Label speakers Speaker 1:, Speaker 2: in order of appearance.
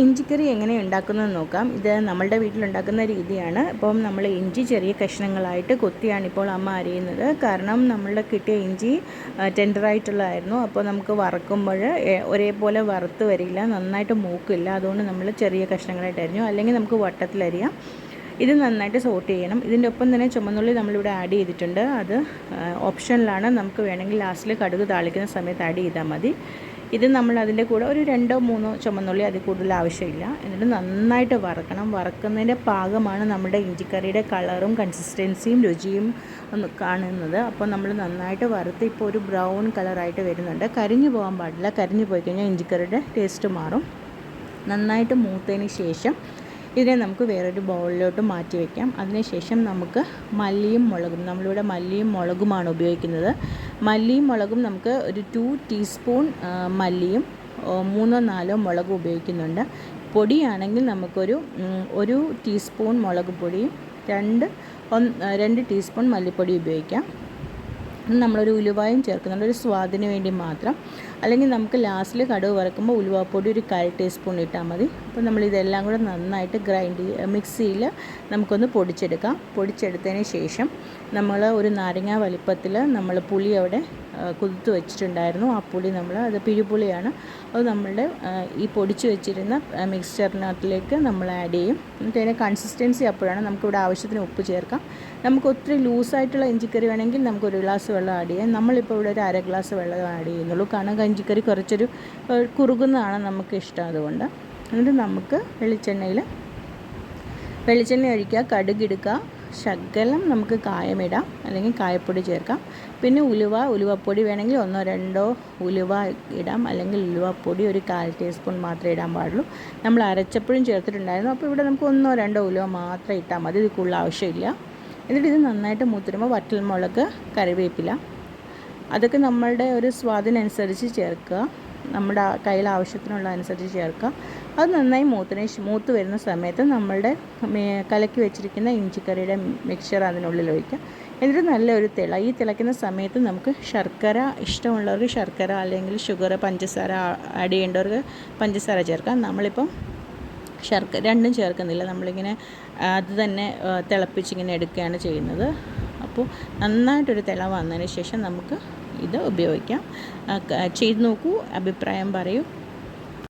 Speaker 1: ഇഞ്ചിക്കറി എങ്ങനെ ഉണ്ടാക്കുന്നതെന്ന് നോക്കാം. ഇത് നമ്മളുടെ വീട്ടിലുണ്ടാക്കുന്ന രീതിയാണ്. ഇപ്പം നമ്മൾ ഇഞ്ചി ചെറിയ കഷ്ണങ്ങളായിട്ട് കൊത്തിയാണ് ഇപ്പോൾ അമ്മ അരിയുന്നത്. കാരണം നമ്മളുടെ കിട്ടിയ ഇഞ്ചി ടെൻഡറായിട്ടുള്ളതായിരുന്നു. അപ്പോൾ നമുക്ക് വറക്കുമ്പോൾ ഒരേപോലെ വറുത്ത് വരില്ല, നന്നായിട്ട് മൂക്കില്ല. അതുകൊണ്ട് നമ്മൾ ചെറിയ കഷ്ണങ്ങളായിട്ട് അരിഞ്ഞു. അല്ലെങ്കിൽ നമുക്ക് വട്ടത്തിലരിയാം. ഇത് നന്നായിട്ട് സോട്ട് ചെയ്യണം. ഇതിൻ്റെ ഒപ്പം തന്നെ ചുമന്നുള്ളി നമ്മളിവിടെ ആഡ് ചെയ്തിട്ടുണ്ട്. അത് ഓപ്ഷനിലാണ്. നമുക്ക് വേണമെങ്കിൽ ലാസ്റ്റിൽ കടുക് താളിക്കുന്ന സമയത്ത് ആഡ് ചെയ്താൽ മതി. ഇത് നമ്മൾ അതിൻ്റെ കൂടെ ഒരു 2-3 ചുമന്നുള്ളി അതിൽ കൂടുതൽ ആവശ്യമില്ല. എന്നിട്ട് നന്നായിട്ട് വറക്കണം. വറക്കുന്നതിൻ്റെ പാകമാണ് നമ്മുടെ ഇഞ്ചിക്കറിയുടെ കളറും കൺസിസ്റ്റൻസിയും രുചിയും ഒന്ന് കാണുന്നത്. അപ്പോൾ നമ്മൾ നന്നായിട്ട് വറുത്ത് ഇപ്പോൾ ഒരു ബ്രൗൺ കളറായിട്ട് വരുന്നുണ്ട്. കരിഞ്ഞു പോകാൻ പാടില്ല. കരിഞ്ഞു പോയി കഴിഞ്ഞാൽ ഇഞ്ചിക്കറിയുടെ ടേസ്റ്റ് മാറും. നന്നായിട്ട് മൂത്തതിന് ശേഷം ഇതിനെ നമുക്ക് വേറൊരു ബൗളിലോട്ട് മാറ്റി വയ്ക്കാം. അതിനുശേഷം നമുക്ക് മല്ലിയും മുളകും, നമ്മളിവിടെ മല്ലിയും മുളകുമാണ് ഉപയോഗിക്കുന്നത്. മല്ലിയും മുളകും നമുക്ക് ഒരു 2 ടീസ്പൂൺ മല്ലിയും 3-4 മുളകും ഉപയോഗിക്കുന്നുണ്ട്. പൊടിയാണെങ്കിൽ നമുക്കൊരു 1 ടീസ്പൂൺ മുളക് പൊടിയും 2 ടീസ്പൂൺ മല്ലിപ്പൊടി ഉപയോഗിക്കാം. നമ്മളൊരു ഉലുവായും ചേർക്കുന്നുണ്ട്, ഒരു സ്വാദിന് വേണ്ടി മാത്രം. അല്ലെങ്കിൽ നമുക്ക് ലാസ്റ്റിൽ കടുക് വറക്കുമ്പോൾ ഉലുവാപ്പൊടി ഒരു 1/4 ടീസ്പൂൺ ഇട്ടാൽ മതി. അപ്പോൾ നമ്മളിതെല്ലാം കൂടെ നന്നായിട്ട് മിക്സിയിൽ നമുക്കൊന്ന് പൊടിച്ചെടുക്കാം. പൊടിച്ചെടുത്തതിന് ശേഷം നമ്മൾ ഒരു നാരങ്ങ വലിപ്പത്തിൽ നമ്മൾ പുളി അവിടെ കുതിർത്ത് വെച്ചിട്ടുണ്ടായിരുന്നു. ആ പുളി അത് പിഴുപുളിയാണ്. അത് നമ്മളുടെ ഈ പൊടിച്ച് വെച്ചിരുന്ന മിക്സ്ചറിനകത്തിലേക്ക് നമ്മൾ ആഡ് ചെയ്യും. എന്നിട്ട് അതിൻ്റെ കൺസിസ്റ്റൻസി അപ്പോഴാണ്. നമുക്കിവിടെ ആവശ്യത്തിന് ഉപ്പ് ചേർക്കാം. നമുക്ക് ഒത്തിരി ലൂസായിട്ടുള്ള ഇഞ്ചിക്കറി വേണമെങ്കിൽ നമുക്ക് 1 ഗ്ലാസ് വെള്ളം ആഡ് ചെയ്യാം. നമ്മളിപ്പോൾ ഇവിടെ ഒരു 1/2 ഗ്ലാസ് വെള്ളം ആഡ് ചെയ്യുന്നുള്ളൂ. കാരണം ഇഞ്ചിക്കറി കുറച്ചൊരു കുറുകുന്നതാണ് നമുക്ക് ഇഷ്ടം. അതുകൊണ്ട് എന്നിട്ട് നമുക്ക് വെളിച്ചെണ്ണ ഒഴിക്കുക, കടുകെടുക്കുക, ശകലം നമുക്ക് കായമിടാം, അല്ലെങ്കിൽ കായപ്പൊടി ചേർക്കാം. പിന്നെ ഉലുവപ്പൊടി വേണമെങ്കിൽ 1-2 ഉലുവ ഇടാം, അല്ലെങ്കിൽ ഉലുവപ്പൊടി ഒരു 1/4 ടീസ്പൂൺ മാത്രമേ ഇടാൻ പാടുള്ളൂ. നമ്മൾ അരച്ചപ്പോഴും ചേർത്തിട്ടുണ്ടായിരുന്നു. അപ്പോൾ ഇവിടെ നമുക്ക് 1-2 ഉലുവ മാത്രം ഇട്ടാൽ മതി, ഇത് കൂടുതൽ ആവശ്യമില്ല. എന്നിട്ട് ഇത് നന്നായിട്ട് മൂത്തിരുമ്പോൾ വറ്റൽമുളക്, കറിവേപ്പില അതൊക്കെ നമ്മളുടെ ഒരു സ്വാദിനനുസരിച്ച് ചേർക്കുക. നമ്മുടെ കയ്യിൽ ആവശ്യത്തിനുള്ള അനുസരിച്ച് ചേർക്കുക. അത് നന്നായി മൂത്ത് വരുന്ന സമയത്ത് നമ്മളുടെ കലക്കി വെച്ചിരിക്കുന്ന ഇഞ്ചിക്കറിയുടെ മിക്സ്ചർ അതിനുള്ളിൽ ഒഴിക്കുക. എന്നിട്ട് നല്ലൊരു ഈ തിളയ്ക്കുന്ന സമയത്ത് നമുക്ക് ശർക്കര, ഇഷ്ടമുള്ളവർക്ക് ശർക്കര അല്ലെങ്കിൽ ഷുഗർ, പഞ്ചസാര ആഡ് ചെയ്യേണ്ടവർക്ക് പഞ്ചസാര ചേർക്കാം. നമ്മളിപ്പം രണ്ടും ചേർക്കുന്നില്ല. നമ്മളിങ്ങനെ അത് തന്നെ തിളപ്പിച്ചിങ്ങനെ എടുക്കുകയാണ് ചെയ്യുന്നത്. അപ്പോൾ നന്നായിട്ടൊരു തിള വന്നതിന് ശേഷം നമുക്ക് ഇത് ഉപയോഗിക്കാം. ചെയ്ത് നോക്കൂ, അഭിപ്രായം പറയൂ.